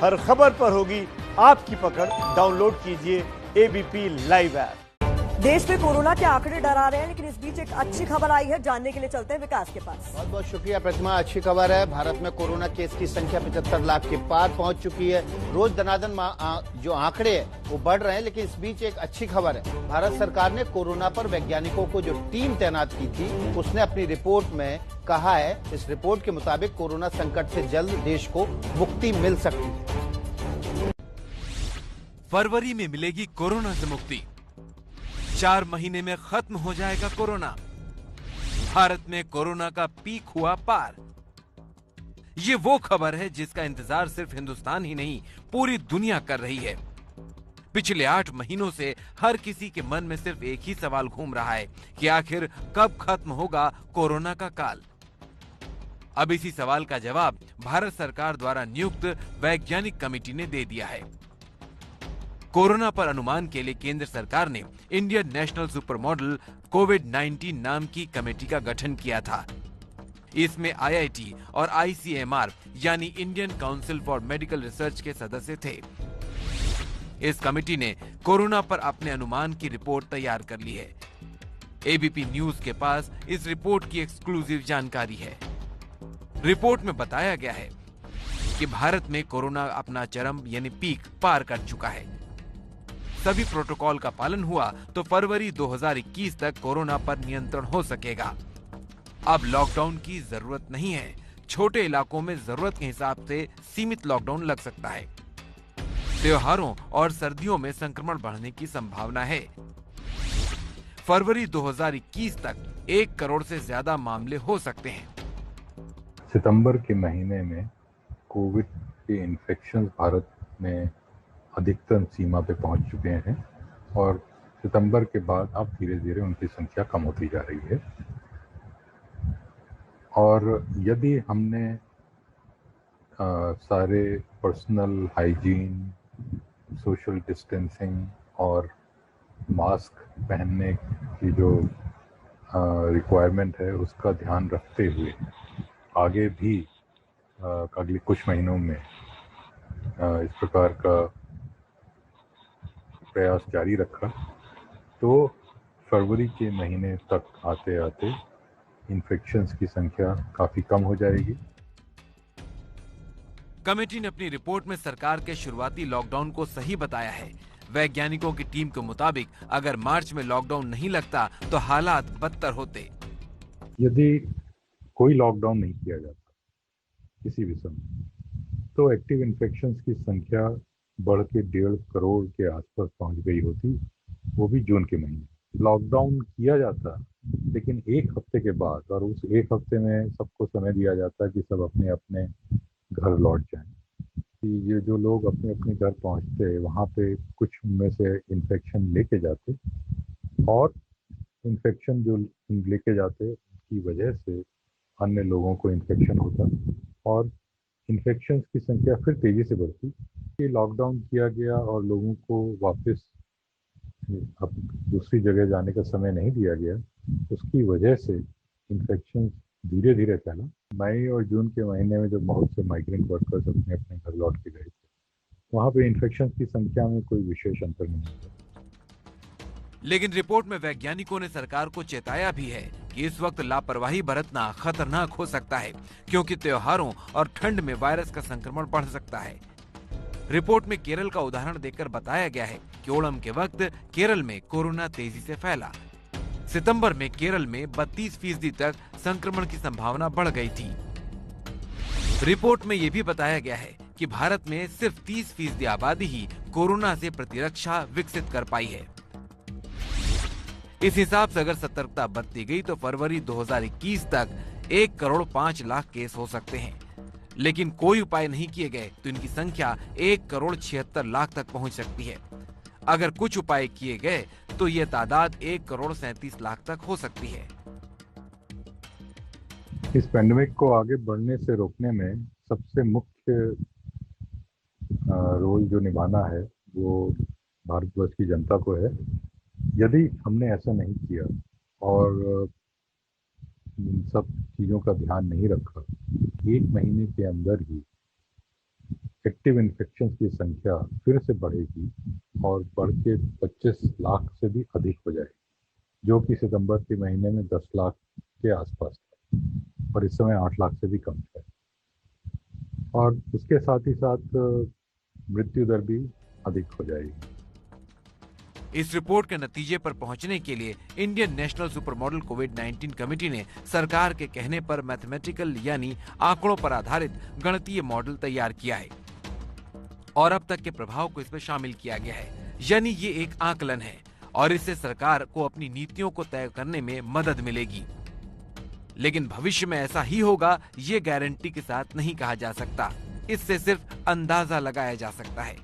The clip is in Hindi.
हर खबर पर होगी आपकी पकड़। डाउनलोड कीजिए एबीपी लाइव ऐप। देश में कोरोना के आंकड़े डरा रहे हैं, लेकिन इस बीच एक अच्छी खबर आई है। जानने के लिए चलते हैं विकास के पास। बहुत बहुत शुक्रिया प्रतिमा। अच्छी खबर है, भारत में कोरोना केस की संख्या 75 लाख के पार पहुंच चुकी है। रोज दनादन जो आंकड़े हैं वो बढ़ रहे हैं, लेकिन इस बीच एक अच्छी खबर है। भारत सरकार ने कोरोना पर वैज्ञानिकों को जो टीम तैनात की थी, उसने अपनी रिपोर्ट में कहा है, इस रिपोर्ट के मुताबिक कोरोना संकट से जल्द देश को मुक्ति मिल सकती है। फरवरी में मिलेगी कोरोना से मुक्ति। 4 महीने में खत्म हो जाएगा कोरोना। भारत में कोरोना का पीक हुआ पार। ये वो खबर है जिसका इंतजार सिर्फ हिंदुस्तान ही नहीं, पूरी दुनिया कर रही है। पिछले 8 महीनों से हर किसी के मन में सिर्फ एक ही सवाल घूम रहा है कि आखिर कब खत्म होगा कोरोना का काल। अब इसी सवाल का जवाब भारत सरकार द्वारा नियुक्त वैज्ञानिक कमेटी ने दे दिया है। कोरोना पर अनुमान के लिए केंद्र सरकार ने इंडियन नेशनल सुपर मॉडल कोविड-19 नाम की कमेटी का गठन किया था। इसमें आईआईटी और आईसीएमआर यानी Indian council for medical research के सदस्य थे। इस कमेटी ने कोरोना पर अपने अनुमान की रिपोर्ट तैयार कर ली है। एबीपी न्यूज के पास इस रिपोर्ट की एक्सक्लूसिव जानकारी है। रिपोर्ट में बताया गया है कि भारत में कोरोना अपना चरम यानी पीक पार कर चुका है। सभी प्रोटोकॉल का पालन हुआ तो फरवरी 2021 तक कोरोना पर नियंत्रण हो सकेगा। अब लॉकडाउन की जरूरत नहीं है। छोटे इलाकों में जरूरत के हिसाब से सीमित लॉकडाउन लग सकता है। त्योहारों और सर्दियों में संक्रमण बढ़ने की संभावना है। फरवरी 2021 तक 1 करोड़ से ज्यादा मामले हो सकते हैं। सितंबर के महीने में कोविड के इन्फेक्शन भारत में अधिकतम सीमा पे पहुंच चुके हैं और सितंबर के बाद अब धीरे धीरे उनकी संख्या कम होती जा रही है। और यदि हमने सारे पर्सनल हाइजीन, सोशल डिस्टेंसिंग और मास्क पहनने की जो रिक्वायरमेंट है उसका ध्यान रखते हुए आगे भी अगले कुछ महीनों में इस प्रकार का प्रयास जारी रखा तो फरवरी के महीने तक आते आते इन्फेक्शंस की संख्या काफी कम हो जाएगी। कमेटी ने अपनी रिपोर्ट में सरकार के शुरुआती लॉकडाउन को सही बताया है। वैज्ञानिकों की टीम के मुताबिक अगर मार्च में लॉकडाउन नहीं लगता तो हालात बदतर होते। यदि कोई लॉकडाउन नहीं किया जाता किसी भी समय तो एक्टिव इन्फेक्शंस की संख्या बढ़ के 1.5 करोड़ के आसपास पहुंच गई होती, वो भी जून के महीने। लॉकडाउन किया जाता लेकिन 1 हफ्ते के बाद, और उस 1 हफ्ते में सबको समय दिया जाता कि सब अपने अपने घर लौट जाएं। कि ये जो लोग अपने अपने घर पहुंचते वहाँ पे कुछ उनमें से इन्फेक्शन लेके जाते और इन्फेक्शन जो लेके जाते उसकी वजह से अन्य लोगों को इन्फेक्शन होता और इन्फेक्शंस की संख्या फिर तेजी से बढ़ती। कि लॉकडाउन किया गया और लोगों को वापस अब दूसरी जगह जाने का समय नहीं दिया गया, उसकी वजह से इन्फेक्शन धीरे धीरे फैला। मई और जून के महीने में जब बहुत से माइग्रेंट वर्कर्स अपने अपने घर लौट के गए थे, वहाँ पे इन्फेक्शन की संख्या में कोई विशेष अंतर नहीं हुआ। लेकिन रिपोर्ट में वैज्ञानिकों ने सरकार को चेताया भी है कि इस वक्त लापरवाही बरतना खतरनाक हो सकता है, क्योंकि त्योहारों और ठंड में वायरस का संक्रमण बढ़ सकता है। रिपोर्ट में केरल का उदाहरण देकर बताया गया है कि ओणम के वक्त केरल में कोरोना तेजी से फैला। सितंबर में केरल में 32% तक संक्रमण की संभावना बढ़ गई थी। रिपोर्ट में यह भी बताया गया है कि भारत में सिर्फ 30% आबादी ही कोरोना से प्रतिरक्षा विकसित कर पाई है। इस हिसाब से अगर सतर्कता बरती गई तो फरवरी 2021 तक 1 करोड़ 5 लाख केस हो सकते हैं। लेकिन कोई उपाय नहीं किए गए तो इनकी संख्या 1 करोड़ 76 लाख तक पहुंच सकती है। अगर कुछ उपाय किए गए तो ये तादाद 1 करोड़ 37 लाख तक हो सकती है। इस पेंडेमिक को आगे बढ़ने से रोकने में सबसे मुख्य रोल जो निभाना है वो भारतवर्ष की जनता को है। यदि हमने ऐसा नहीं किया और इन सब चीज़ों का ध्यान नहीं रखा, 1 महीने के अंदर ही एक्टिव इन्फेक्शन की संख्या फिर से बढ़ेगी और बढ़ के 25 लाख से भी अधिक हो जाएगी, जो कि सितंबर के महीने में 10 लाख के आसपास था और इस समय 8 लाख से भी कम है। और उसके साथ ही साथ मृत्यु दर भी अधिक हो जाएगी। इस रिपोर्ट के नतीजे पर पहुंचने के लिए इंडियन नेशनल सुपरमॉडल कोविड-19 कमेटी ने सरकार के कहने पर मैथमेटिकल यानी आंकड़ों पर आधारित गणितीय मॉडल तैयार किया है और अब तक के प्रभाव को इसमें शामिल किया गया है। यानी ये एक आकलन है और इससे सरकार को अपनी नीतियों को तय करने में मदद मिलेगी। लेकिन भविष्य में ऐसा ही होगा ये गारंटी के साथ नहीं कहा जा सकता, इससे सिर्फ अंदाजा लगाया जा सकता है।